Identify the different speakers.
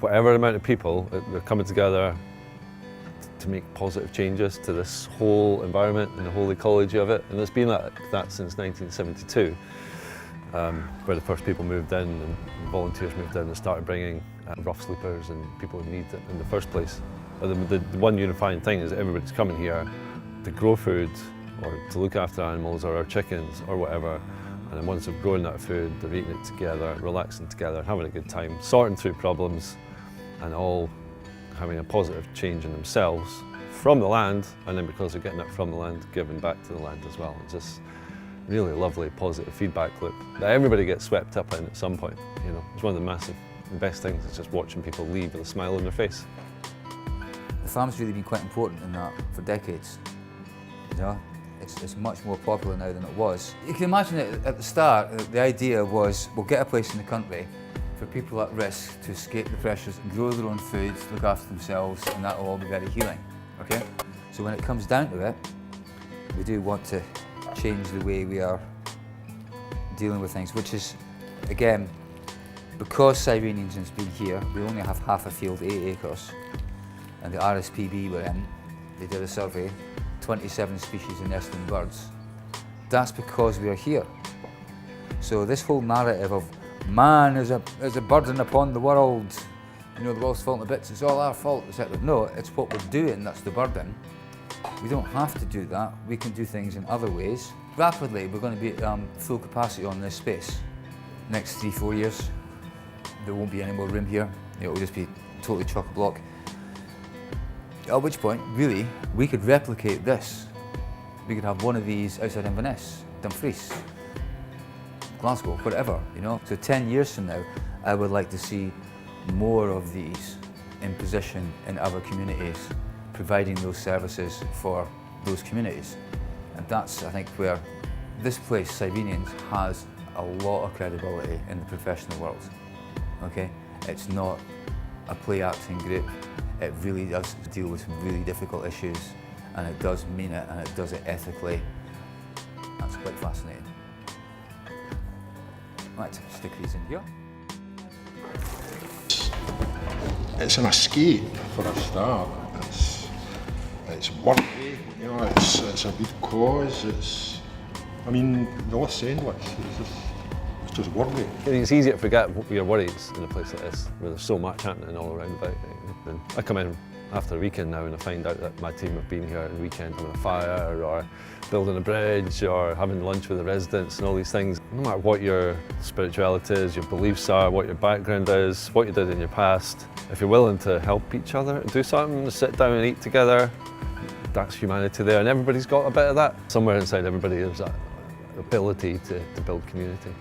Speaker 1: whatever amount of people, they're coming together to make positive changes to this whole environment and the whole ecology of it. And it's been like that since 1972, where the first people moved in and volunteers moved in and started bringing rough sleepers and people in need in the first place. But the one unifying thing is that everybody's coming here to grow food or to look after animals or our chickens or whatever. And then once they've grown that food, they're eating it together, relaxing together, having a good time, sorting through problems, and all having a positive change in themselves from the land, and then because they're getting it from the land, giving back to the land as well. It's just really lovely, positive feedback loop that everybody gets swept up in at some point. You know, it's one of the massive, the best things is just watching people leave with a smile on their face.
Speaker 2: The farm's really been quite important in that for decades. You know, it's much more popular now than it was. You can imagine it at the start, the idea was we'll get a place in the country for people at risk to escape the pressures and grow their own food, look after themselves, and that will all be very healing. Okay? So when it comes down to it, we do want to change the way we are dealing with things, which is, again, because Cyrenians has been here, we only have half a field, 8 acres, and the RSPB we're in, they did a survey, 27 species of nesting birds. That's because we are here. So this whole narrative of man is a burden upon the world, you know, the world's falling to bits, it's all our fault, etc. No, it's what we're doing that's the burden. We don't have to do that, we can do things in other ways. Rapidly, we're going to be at full capacity on this space. Next 3-4 years, there won't be any more room here, it will just be totally chock-a-block. At which point, really, we could replicate this. We could have one of these outside Inverness, Dumfries, Glasgow, whatever, you know. So 10 years from now, I would like to see more of these in position in other communities, providing those services for those communities. And that's, I think, where this place, Cyrenians, has a lot of credibility in the professional world, okay? It's not a play acting group. It really does deal with some really difficult issues, and it does mean it, and it does it ethically. That's quite fascinating. Right, stick these in here.
Speaker 3: It's an escape for a start. It's worthy, you know, it's a good cause. I mean, the less endless. It's just worthy.
Speaker 1: I think it's easy to forget your worries in a place like this, where there's so much happening all around about. And I come in after a weekend now and I find out that my team have been here on the weekend having a fire or building a bridge or having lunch with the residents and all these things. No matter what your spirituality is, your beliefs are, what your background is, what you did in your past, if you're willing to help each other and do something, sit down and eat together, that's humanity there, and everybody's got a bit of that. Somewhere inside everybody there's that ability to build community.